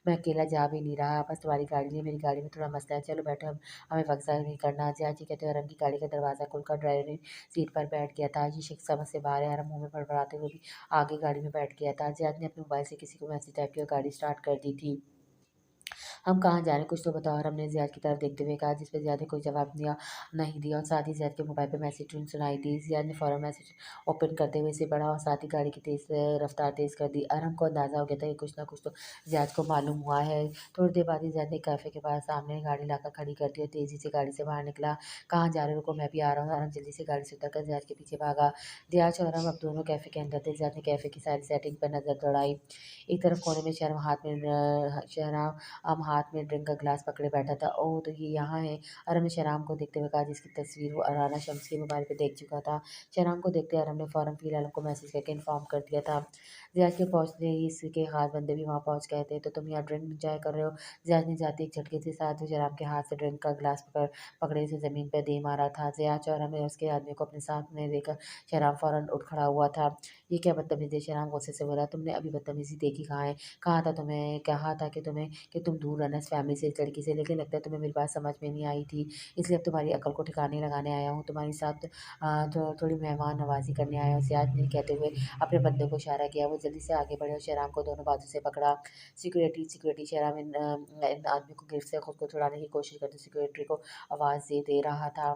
मैं अकेला जा भी नहीं रहा, बस तुम्हारी गाड़ी है, मेरी गाड़ी में थोड़ा मसला है। चलो बैठो, हम हमें वक्त ज़ाया नहीं करना। ज़ियाद जी कहते हुए आरम की गाड़ी का दरवाज़ा खोलकर ड्राइवरी सीट पर बैठ गया था। ये शख्स समझ से बाहर है। आरम मुँह में बड़बड़ाते हुए भी आगे गाड़ी में बैठ गया था। ज़ियाद ने अपने मोबाइल से किसी को मैसेज टाइप किया और गाड़ी स्टार्ट कर दी थी। हम कहाँ जा रहे हैं, कुछ तो बताओ? और हमने ज़ियाद की तरफ देखते हुए कहा, जिस पे ज़ियाद ने कोई जवाब नहीं दिया और साथ ही ज़ियाद के मोबाइल पे मैसेज ट्यून सुनाई दी। ज़ियाद ने फ़ौरन मैसेज ओपन करते हुए इसे पढ़ा और साथ ही गाड़ी की रफ्तार तेज़ कर दी। अरहम को अंदाज़ा हो गया था कि कुछ ना कुछ तो ज़ियाद को मालूम हुआ है। थोड़ी देर बाद ही ज़ियाद ने कैफ़े के पास सामने गाड़ी लाकर खड़ी कर दी और तेज़ी से गाड़ी से बाहर निकला। कहाँ जा रहे हो? रुको, मैं भी आ रहा हूँ। अरहम जल्दी से गाड़ी से उतरकर ज़ियाद के पीछे भागा। ज़ियाद और अरहम अब दोनों कैफ़े के अंदर थे। ज़ियाद ने कैफ़े की सारी सेटिंग पर नज़र दौड़ाई। एक तरफ कोने में शहनाब हाथ में ड्रिंक का ग्लास पकड़े बैठा था। ओह! तो ये यहाँ है। अरहम ने शहनाम को देखते हुए कहा, जिसकी तस्वीर वो राना शम्स के मोबाइल पे देख चुका था। शहनाम को देखते अरहम ने फ़ौरन फ़िल आलम को मैसेज करके इन्फॉर्म कर दिया था। ज़ियाद के पहुँचते ही इसके ख़ास बंदे भी वहाँ पहुँच गए थे। तो तुम यहाँ ड्रिंक एन्जॉय कर रहे हो? ज़ियाद ने जाते ही झटके के साथ शहनाम के हाथ से ड्रिंक का ग्लास पकड़े उसे ज़मीन पर दे मारा था। ज़ियाद और हमें उसके आदमी को अपने साथ में देखकर शहनाम फ़ौरन उठ खड़ा हुआ था। ये क्या बदतमीज़ी है? शहनाम गुस्से से बोला। तुमने अभी बदतमीज़ी देखी कहाँ है? कहा था कि तुम दूर रहना इस फैमिली से, इस लड़की से, लेकिन लगता है तुम्हें मेरी बात समझ में नहीं आई थी, इसलिए अब तुम्हारी अकल को ठिकाने लगाने आया हूँ, तुम्हारे साथ थोड़ी मेहमान नवाज़ी करने आया हूँ। ज़ियाद ने कहते हुए अपने बंदे को इशारा किया। वो जल्दी से आगे बढ़े और शहराम को दोनों बाजू से पकड़ा। सिक्योरिटी सिक्योरिटी शहराम इन आदमी को गिरफ्त से खुद को छुड़ाने की कोशिश करते सिक्योरिटी को आवाज़ दे रहा था।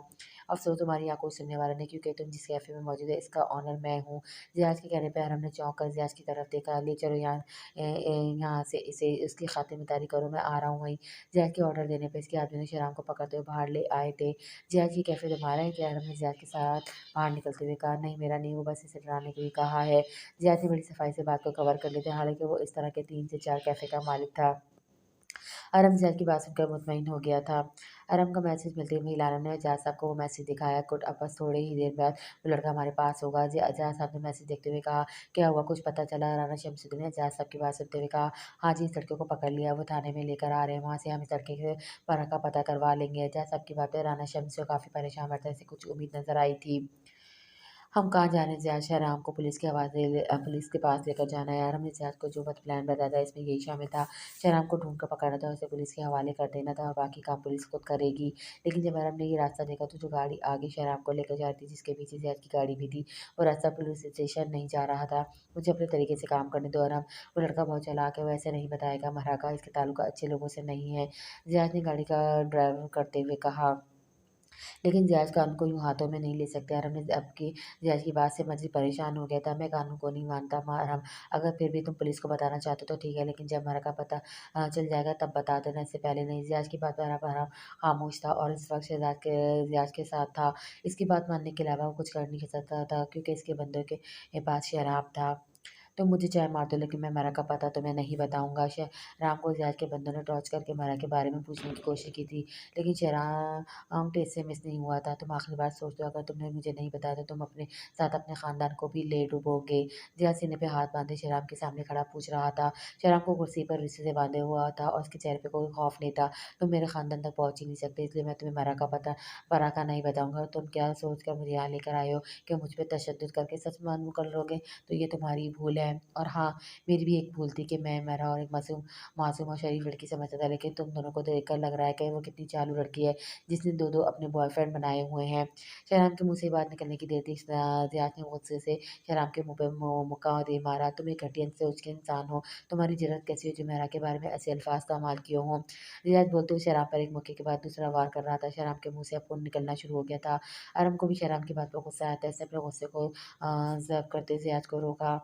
अफ़सोस तुम्हारी यहाँ कोई सुनने वाला नहीं, क्योंकि तुम जिस कैफ़े में मौजूद है इसका ऑनर मैं हूँ। ज़ियाद के कहने पे अरहम ने चौंक कर ज़ियाद की तरफ देखा। ले चलो यहाँ से इसे इसकी खातिरदारी करो, मैं आ रहा हूँ वहीं। ज़ियाद के ऑर्डर देने पे इसके आदमी ने शहराम को पकड़ते हुए बाहर ले आए थे। ज़ियाद की कैफ़े तुम्हारा है क्या? अरहम ने ज़ियाद के साथ बाहर निकलते हुए कहा। नहीं, मेरा नहीं, वो बस इसे डराने के लिए कहा है। ज़ियाद ने बड़ी सफाई से बात को कवर कर लेते, हालांकि वो इस तरह के 3 से 4 कैफ़े का मालिक था। अरम ज़ैद की बात सुनकर मुतमईन हो गया था। अरम का मैसेज मिलते ही महिला ने जाद साहब को वो मैसेज दिखाया। गुड, अब बस थोड़ी ही देर बाद वो लड़का हमारे पास होगा। जाद साहब ने मैसेज देखते हुए कहा, क्या हुआ, कुछ पता चला? राना शमसुद्दीन ने जाद साहब की बात सुनते हुए कहा, हाँ जी, इस लड़के को पकड़ लिया, वो थाने में लेकर आ रहे हैं, वहाँ से हम इस लड़के के परा का पता करवा लेंगे। जाद साहब की बातें राना शम्स को काफ़ी परेशान करते से कुछ उम्मीद नजर आई थी। हम कहाँ जाने, ज़ियाद शाहराम को पुलिस के पास लेकर जाना है यार। हमने ज़ियाद को जो प्लान बताया था इसमें यही शामिल था। शाहराम को ढूंढ कर पकड़ना था, उसे पुलिस के हवाले कर देना था और बाकी काम पुलिस खुद करेगी। लेकिन जब मैडम ने ये रास्ता देखा तो जो गाड़ी आगे शाहराम को लेकर जा रही थी, जिसके पीछे ज़ियाद की गाड़ी भी थी, वो रास्ता पुलिस स्टेशन नहीं जा रहा था। मुझे अपने तरीके से काम करने दो आराम, वो लड़का बहुत चालाक है, वो ऐसे नहीं बताएगा मरा का, इसके ताल्लुक अच्छे लोगों से नहीं है। ज़ियाद ने गाड़ी का ड्राइवर करते हुए कहा। लेकिन ज़ियाद कानून को यूँ हाथों में नहीं ले सकते। अरहम ने अब की ज़ियाद की बात से मज़ीद परेशान हो गया था। मैं कानून को नहीं मानता अरहम, अगर फिर भी तुम पुलिस को बताना चाहते हो तो ठीक है, लेकिन जब मरा का पता चल जाएगा तब बता देना, इससे पहले नहीं। ज़ियाद की बात पर अरहम खामोश था और इस वक्त ज़ियाद के साथ था। इसकी बात मानने के अलावा वो कुछ कर नहीं सकता था, क्योंकि इसके बंदों के पास शराब था। तुम मुझे चाहे मार दो, लेकिन मैं मरा का पता तुम्हें नहीं बताऊंगा। राम को ज़ियाद के बंदों ने टॉर्च करके मरा के बारे में पूछने की कोशिश की थी, लेकिन शहराम तो इससे मिस नहीं हुआ था। तुम आखिरी बार सोच दो, अगर तुमने मुझे नहीं बताया तो तुम अपने साथ अपने खानदान को भी ले डूबोगे। ज़ियाद सीने पे हाथ बांधे शहराम के सामने खड़ा पूछ रहा था। शहराम को कुर्सी पर रस्सी से बांधे हुआ था और उसके चेहरे पे कोई खौफ नहीं था। तुम मेरे खानदान तक पहुंच ही नहीं सकते, इसलिए मैं तुम्हें मरा का नहीं बताऊंगा। तुम क्या सोच कर मुझे यहाँ लेकर आए हो कि मुझ पर तशद्दुद करके सच मालूम कर लोगे? तो ये तुम्हारी भूल है। और हाँ, मेरी भी एक भूल थी कि मैं मेरा और एक मासूम मासूम और शरीफ लड़की समझता था, लेकिन तुम दोनों को देखकर लग रहा है कि वो कितनी चालू लड़की है, जिसने दो दो अपने बॉयफ्रेंड बनाए हुए हैं। शहराम के मुंह से बात निकलने की देर थी, ज़ियाद ने गुस्से से शहराम के मुंह पे मुक्का दे मारा। तुम एक घटिया सोच के इंसान हो, तुम्हारी जरूरत कैसी हो जो मेरा के बारे में ऐसे अल्फाज इस्तेमाल किए हों? ज़ियाद बोलते हुए शहराम पर एक मौके के बाद दूसरा वार कर रहा था। शहराम के मुंह से अब खून निकलना शुरू हो गया था। आरम को भी शहराम की बात पर गुस्सा आया था, इससे अपने गुस्से को ज़ब्त करते ज़ियाद को रोका।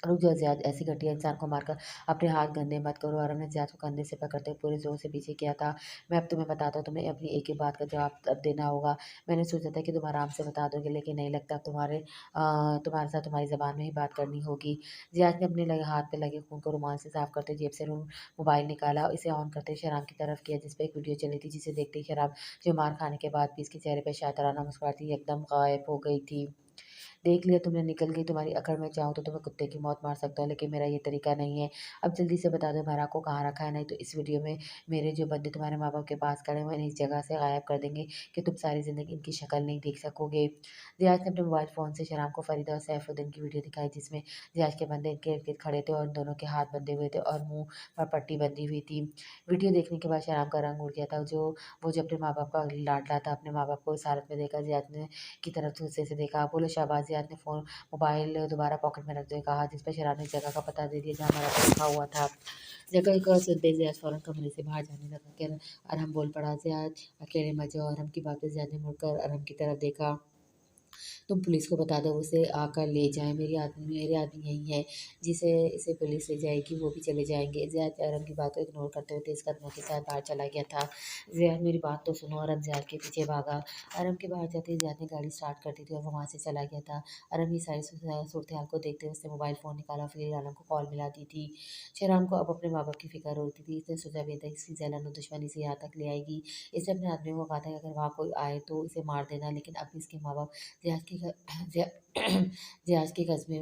रुक जाओ ज़ियाद, ऐसी घटिया इंसान को मारकर अपने हाथ गंदे मत करो। आरम ने ज़ियाद को कंधे से पकड़ते हुए पूरे ज़ोर से पीछे किया था। मैं अब तुम्हें बताता हूँ, तुम्हें अपनी एक ही बात का जवाब अब देना होगा। मैंने सोचा था कि तुम आराम से बता दोगे, लेकिन नहीं लगता, अब तुम्हारे साथ तुम्हारी ज़बान में ही बात करनी होगी। ज़ियाद ने अपने हाथ पे लगे खून को रुमाल से साफ करते जेब से मोबाइल निकाला और इसे ऑन करते शराब की तरफ किया, जिस पर एक वीडियो चली थी, जिसे देखते ही शराब जो मार खाने के बाद भी इसके चेहरे पर शातराना मुस्कुराहट थी, एकदम गायब हो गई थी। देख लिया तुमने, निकल गई तुम्हारी अकड़। मैं चाहूँ तो तुम्हें कुत्ते की मौत मार सकता हूँ, लेकिन मेरा ये तरीका नहीं है। अब जल्दी से बता दो भरा को कहाँ रखा है, नहीं तो इस वीडियो में मेरे जो बंदे तुम्हारे माँ बाप के पास खड़े हुए हैं इस जगह से गायब कर देंगे कि तुम सारी ज़िंदगी इनकी शक्ल नहीं देख सकोगे। ज़ियाद ने अपने मोबाइल फ़ोन से शराम को फरीदा और सैफुद्दीन की वीडियो दिखाई, जिसमें ज़ियाद के बंदे इनके इर्द गिर्द खड़े थे और इन दोनों के हाथ बंधे हुए थे और मुंह पर पट्टी बंधी हुई थी। वीडियो देखने के बाद शराम का रंग उड़ गया था। वो जो अपने माँ बाप का लाडला था, अपने माँ बाप को इस हालत में देखा ज़ियाद ने की तरफ गुस्से से देखा। बोलो शाहबाज। ज़ियाद ने मोबाइल दोबारा पॉकेट में रखते हुए कहा, जिस पर शराब ने जगह का पता दे दिया जहाँ हमारा तो लिखा हुआ था। जगह का सुनते ही ज़ियाद फ़ौरन कमरे से बाहर जाने लगा। अरहम बोल पड़ा। ज़ियाद अकेले मर जाओ। अरहम की बात पे ज़ियाद ने मुड़कर अरहम की तरफ देखा। तुम पुलिस को बता दो, उसे आकर ले जाए। मेरे आदमी यही है, जिसे इसे पुलिस ले जाएगी, वो भी चले जाएंगे। ज़ियाद अरहम की बात को इग्नोर करते हुए तेज़ कदमों के साथ बाहर चला गया था। ज़ियाद, मेरी बात तो सुनो। अरहम ज़ियाद के पीछे भागा। अरहम के बाहर जाते ही ज़ियाद ने गाड़ी स्टार्ट कर दी थी और वो वहाँ से चला गया था। अरहम की सारी सूरत हाल को देखते हुए उसने मोबाइल फ़ोन निकाला, फिर आलम को कॉल मिला दी थी। शहराम को अब अपने माँ बाप की फिक्र होती थी। इसने सोचा भी था इसकी जलन और दुश्मनी से यहाँ तक ले आएगी। इसने अपने आदमियों को कहा था कि अगर वहाँ कोई आए तो इसे मार देना, लेकिन अब इसके माँ बाप ज़ियाद के घर ज़ियाद के कब्ज़े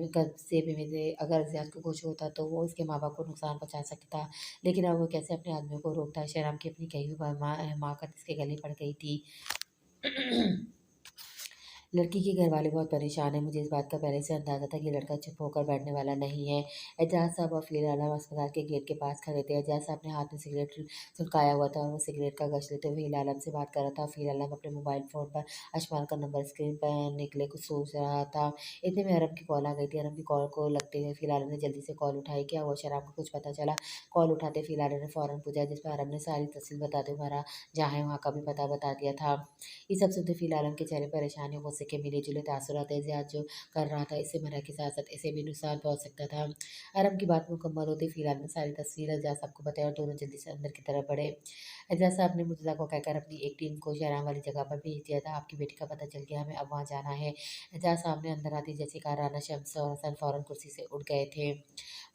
में थे। अगर ज़ियाद को कुछ होता तो वो उसके माँ बाप को नुकसान पहुँचा सकता, लेकिन अब वो कैसे अपने आदमियों को रोकता? शहराम की अपनी कही हुई माँ का इसके गले पड़ गई थी। लड़की के घरवाले बहुत परेशान हैं, मुझे इस बात का पहले से अंदाज़ा था कि लड़का चुप होकर बैठने वाला नहीं है। एजाज़ साहब और फ़िल आलम अस्पताल के गेट के पास खड़े थे। एजाज़ साहब ने हाथ में सिगरेट सुलगाया हुआ था और वो सिगरेट का गश लेते हुए फ़िल आलम से बात कर रहा था। फ़िल आलम अपने मोबाइल फ़ोन पर अशमाल का नंबर स्क्रीन पर निकले कुछ सोच रहा था। इतने में अरब की कॉल आ गई थी। अरब की कॉल को लगते हुए फ़िल आलम ने जल्दी से कॉल उठाई। क्या हुआ शराब का कुछ पता चला? कॉल उठाते फ़िल आलम ने फ़ौरन पूछा, जिस पर अरब ने सारी तफ़सील बताते हुए हमारा जहाँ है वहाँ का भी पता बता दिया था। ये सब सुनते फ़िल आलम के चेहरे पर परेशानी और गुस्से के मिले-जुले तासुरात थे। ज़ियाद जो कर रहा था इससे मरा के साथ-साथ इसे भी नुकसान पहुँच सकता था। आरम की बात मुकम्मल होते ही फ़िल आलम ने सारी तफ़सील एजाज़ साहब को बताई और दोनों जल्दी से अंदर की तरफ बढ़े। एजाज़ साहब ने मुर्तज़ा को कहकर अपनी एक टीम को शहराम वाली जगह पर भेज दिया था। आपकी बेटी का पता चल गया, हमें अब वहाँ जाना है। एजाज़ साहब ने अंदर आते ही जैसे कहा, राना शम्स और हसन फ़ौरन कुर्सी से उठ गए थे।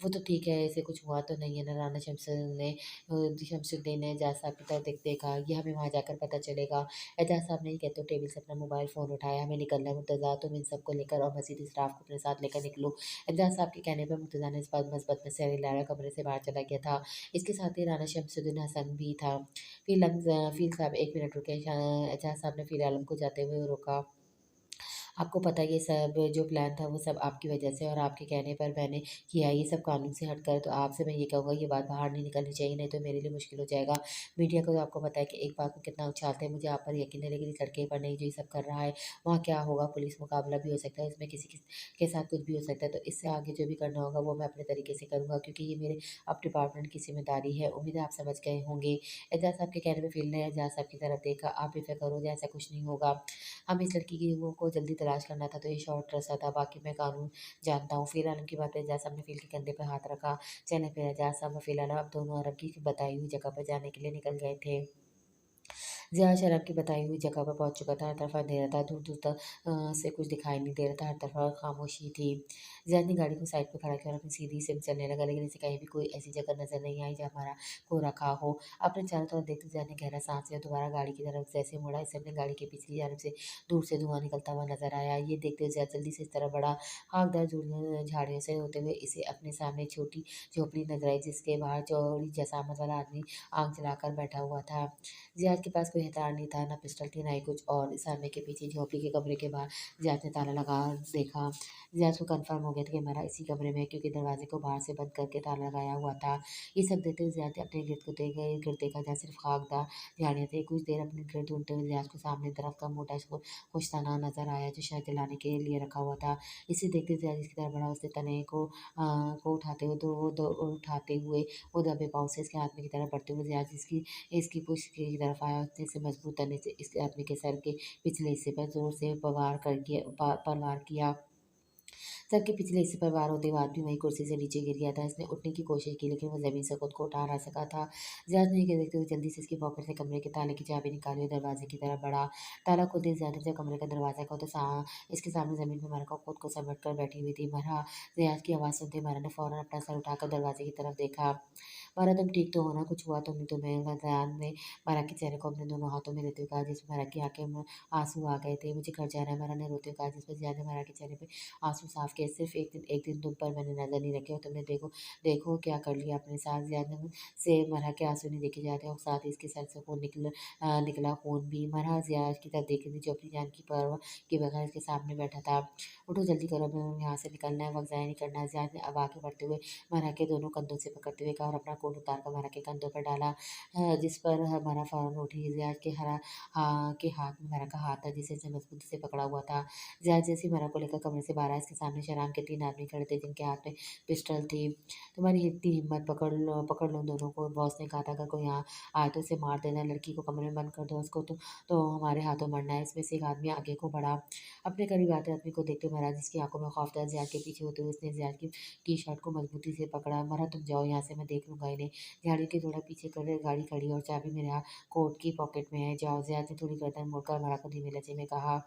वो तो ठीक है, इसे कुछ हुआ तो नहीं है ना? राना शमसुद्दीन ने एजाज़ साहब की तरफ देखा, ये हमें वहाँ जाकर पता चलेगा। एजाज़ साहब ने ये कहते हुए टेबल से अपना मोबाइल फ़ोन उठाया, हमें निकलना है मुर्तज़ा, तुम इन सबको लेकर और मज़ीद इस्राफ़ को अपने साथ लेकर निकलो। एजाज़ साहब के कहने पर मुर्तज़ा ने इस बात मस्बत में सिर हिलाया, कमरे से बाहर चला गया था। इसके साथ ही राना शमसुद्दीन हसन भी था। फ़ील साहब 1 मिनट रुके। एजाज़ साहब ने फ़िर आलम को जाते हुए रोका। आपको पता है ये सब जो प्लान था वो सब आपकी वजह से और आपके कहने पर मैंने किया। ये सब कानून से हटकर तो आपसे मैं ये कहूँगा ये बात बाहर नहीं निकलनी चाहिए, नहीं तो मेरे लिए मुश्किल हो जाएगा। मीडिया को तो आपको पता है कि एक बात को कितना उछालते हैं, मुझे आप पर यकीन है, लेकिन इस लड़के पर नहीं जो ये सब कर रहा है, वहाँ क्या होगा, पुलिस मुकाबला भी हो सकता है, इसमें किसी के साथ कुछ भी हो सकता है। तो इससे आगे जो भी करना होगा वो मैं अपने तरीके से करूँगा, क्योंकि ये मेरे अब डिपार्टमेंट की ज़िम्मेदारी है। उम्मीद है आप समझ गए होंगे। एजाज़ साहब के कहने पे फ़िल ने एजाज़ साहब की तरफ देखा। आप बेफ़िक्र हो जाएँ, ऐसा कुछ नहीं होगा। हमें इस लड़की की वो को जल्दी तलाश करना था, तो ये शॉर्ट रास्ता था, बाकी मैं कानून जानता हूँ। फिर आलम की बात पे एजाज़ साहब ने फ़िल के कंधे पर हाथ रखा। चलें फिर। एजाज़ साहब और फ़िल आलम अब दोनों अरब की बताई हुई जगह पर जाने के लिए निकल गए थे। ज़िया शराब की बताई हुई जगह पर पहुँच चुका था। हर तरफ अंधेरा था, दूर-दूर तक से कुछ दिखाई नहीं दे रहा था, हर तरफ खामोशी थी। ज़ियाद ने गाड़ी को साइड पे खड़ा किया और अपनी सीधी से चलने लगा, लेकिन इसे कहीं भी कोई ऐसी जगह नज़र नहीं आई जहाँ हमारा को रखा हो। अपने चारों तरफ देखते ज़ियाद ने गहरा साँस लिया, दोबारा गाड़ी की तरफ जैसे मुड़ा, इससे अपनी गाड़ी के पिछली जानब से दूर से धुआँ निकलता हुआ नज़र आया। ये देखते हुए ज़ियाद जल्दी से इस तरफ बढ़ा। खाकदार झाड़ियों से होते हुए इसे अपने सामने एक छोटी झोपड़ी नज़र आई, जिसके बाहर चौड़ी जसामत वाला आदमी आग जलाकर बैठा हुआ था। ज़ियाद के पास कोई हथियार नहीं था, ना पिस्टल थी, ना ही कुछ और। इस आदमी के पीछे झोपड़ी के कमरे के बाहर ज़ियाद ने ताला लगा देखा। ज़ियाद को कन्फर्म हो गया था कि हमारा इसी कमरे में है, क्योंकि दरवाजे को बाहर से बंद करके ताला लगाया हुआ था। ये सब देखते हुए ज़ियाद ने अपने इर्द-गिर्द देखा, जहाँ सिर्फ़ खाकदार झाड़ियाँ थी। कुछ देर अपने गिर्द ढूँढते हुए ज़ियाद को सामने दरख़्त का मोटा पुश्तैना नज़र आया, जो शायद जलाने के लिए रखा हुआ था। इसे देखते ज़ियाद इसकी तरफ बढ़ा, उसने तने को उठाते हुए वो दबे पाँव से इसके आदमी की तरफ बढ़ते हुए ज़ियाद इसकी पुष्ट की तरफ आया, उसने इसे मजबूत तने से इस आदमी के सर के पिछले हिस्से पर ज़ोर से प्रहार किया। सर के पिछले हिस्से पर वार होते हुए आदमी वहीं कुर्सी से नीचे गिर गया था। इसने उठने की कोशिश की, लेकिन वो ज़मीन से खुद को उठा ना सका था। ज़ियाद ने ये देखते हुए जल्दी से इसकी पॉकेट से कमरे के ताले की चाबी निकाली और दरवाजे की तरफ बढ़ा। ताला खुलते ही ज़ियाद ने जब कमरे का दरवाज़ा खोला, तो इसके सामने ज़मीन पर मरहम खुद को समेट कर बैठी हुई थी। मरहम, ज़ियाद की आवाज़ सुनते ही मरहम ने फ़ौरन अपना सर उठाकर दरवाजे की तरफ देखा। मरहम, तुम ठीक तो हो ना? कुछ हुआ तो नहीं तुम्हें? ज़ियाद ने मरहम के चेहरे को अपने दोनों हाथों में लेते हुए कहा, जिसमें मरहम की आँखें में आँसू आ गए थे। मुझे घर जाना है, मरहम ने रोते हुए कहा, जिस पर ज़ियाद ने मरहम के चेहरे पे आँसू साफ किए। सिर्फ़ एक दिन तुम पर मैंने नज़र नहीं रखी और तुमने देखो देखो क्या कर लिया अपने साथ। ज़ियाद ने से मरहम के आँसू नहीं देखे जाते और साथ ही इसके सर से निकला खून भी। मरहम ज़ियाद की तरफ देख रही थी, जो अपनी जान की परवाह किए बगैर इसके सामने बैठा था। उठो जल्दी करो, हमें यहाँ से निकलना है, वक़्त ज़ाया नहीं करना है। ज़ियाद ने अब आगे बढ़ते हुए मरहम के दोनों कंधों से पकड़ते हुए कहा और अपना कोट उतार कर मरहम के कंधों पर डाला, जिस पर मरहम फ़ौरन उठी। ज़ियाद के हाथ में मरहम का हाथ था, जिसे इसने मज़बूती से पकड़ा हुआ था। ज़ियाद जैसे ही मरहम को लेकर कमरे से बाहर आया, इसके सामने शहराम के 3 आदमी खड़े थे, जिनके हाथ में पिस्टल थी। तुम्हारी इतनी हिम्मत, पकड़ लो दोनों को। बॉस ने कहा था अगर कोई यहाँ आए तो उसे मार देना, लड़की को कमरे में बंद कर दो, उसको तो हमारे हाथों मरना है। इसमें से एक आदमी आगे को बढ़ा। अपने करीब आते आदमी को देखते महाराज, जिसकी आंखों में खौफ था, ज़ियाद के पीछे होते हुए उसने ज़ियाद की शर्ट को मजबूती से पकड़ा। मरा, तुम जाओ यहाँ से, मैं देख लूँगा इन्हें। झाड़ी के थोड़ा पीछे कर गाड़ी खड़ी और चाबी मेरे कोट की पॉकेट में है, जाओ। ज़ियाद ने थोड़ी गर्दन मोड़कर मरा को धीमे लहजे में कहा,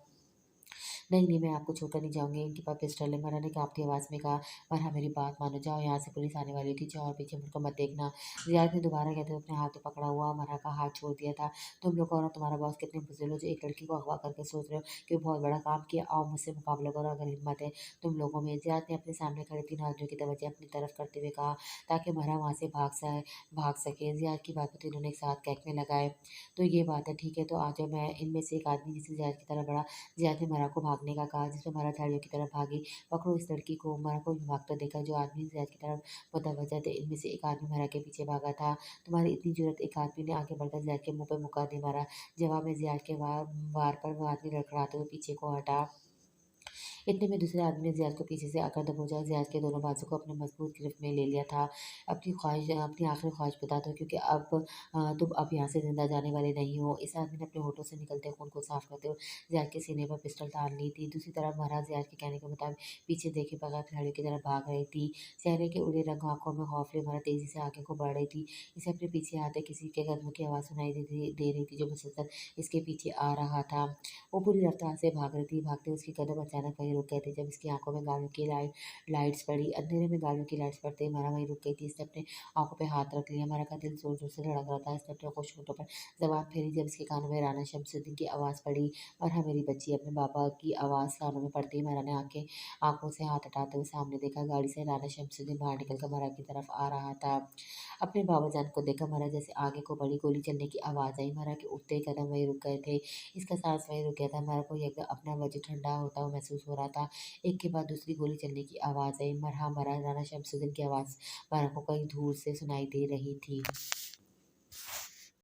नहीं, नहीं, मैं आपको छोड़कर नहीं जाऊँगी, इनके पास पिस्टल है। मरहम ने काँपती आवाज़ में कहा, मरहम मेरी बात मानो, जाओ यहाँ से, पुलिस आने वाली होगी, जाओ और पीछे मुड़कर मत देखना। ज़ियाद ने दोबारा कहते हुए अपने हाथ में पकड़ा हुआ मरहम का हाथ छोड़ दिया था। तुम लोग और तुम्हारा बॉस कितने बुज़दिल हो, जो एक लड़की को अगवा करके सोच रहे हो कि बहुत बड़ा काम किया। आओ मुझसे मुकाबला करो, अगर हिम्मत है तुम लोगों में। ज़ियाद ने अपने सामने खड़े 3 आदमियों की तवज्जो अपनी तरफ करते हुए कहा, ताकि मरहम वहाँ से भाग सके। ज़ियाद की बात पर तीनों ने एक साथ कहकने लगाए, तो ये बात है, ठीक है, तो आ जाओ। मैं इनमें से एक आदमी जिसे ज़ियाद की तरफ बढ़ा, ज़ियाद ने मरहम को भागने भागने का कहा, जिसमें मारा झाड़ियों की तरफ भागी। पकड़ो इस लड़की को, मारा को भागता देखा। जो आदमी जैद की तरफ मुतवज्जह थे, इनमें से एक आदमी मारा के पीछे भागा था। तुम्हारी इतनी जुर्रत, एक आदमी ने आगे बढ़कर ज़ैद के मुँह पे मुका दी। मारा जवाब में ज़ियाद के वार पर वो आदमी लड़खड़ाते हुए पीछे को हटा। इतने में दूसरे आदमी ने ज़ियाद को पीछे से आकर दबोचा। ज़ियाद के दोनों बाजू को अपने मजबूत गिरफ्त में ले लिया था। अपनी आखिरी ख्वाहिश बता दो, क्योंकि तुम अब यहाँ से ज़िंदा जाने वाले नहीं हो। इस आदमी ने अपने होठों से निकलते खून को साफ करते हुए ज़ियाद के सीने पर पिस्टल तान ली थी। दूसरी तरफ महाराज ज़ियाद के कहने के मुताबिक पीछे देखे बगैर खिलाड़ियों की तरफ भाग रही थी। चेहरे के उड़े रंग, आंखों में खौफ लिए मारा तेजी से आगे को बढ़ रही थी। इसे अपने पीछे आते किसी के कदमों की आवाज़ सुनाई दे रही थी, जो मुसलसल इसके पीछे आ रहा था। वो पूरी रफ्तार से भाग रही थी। भागते हुए उसके कदम अचानक वहीं रुक गए थे, जब इसकी आंखों में गाड़ियों की लाइट्स पड़ी। अंधेरे में गाड़ियों की लाइट्स पड़ते ही मारा वहीं रुक गई थी। इसने अपने आंखों पे हाथ रख लिया। मारा का दिल जोर जोर से धड़क रहा था। इसने अपने खुश होठों पर जबान फेरी, जब इसके कानों में राना शमसुद्दीन की आवाज़ पड़ी। मरहम मेरी बच्ची। अपने पापा की आवाज़ कानों में पड़ते ही मारा ने आंखों से हाथ हटाते हुए सामने देखा। गाड़ी से राना शमसुद्दीन बाहर निकलकर मारा की तरफ आ रहा था। अपने बाबा जान को देखा मारा जैसे आगे को बढ़ी। गोली चलने की आवाज़ आई। मारा के उठते ही कदम वहीं रुक गए थे। इसका सांस वहीं रुक गया था। मारा को एकदम अपना वजह ठंडा होता हुआ महसूस हो रहा था। एक के बाद दूसरी गोली चलने की आवाज़ आई। मरहा मरा राना शमसुद्दीन की आवाज़ मारा को कहीं दूर से सुनाई दे रही थी।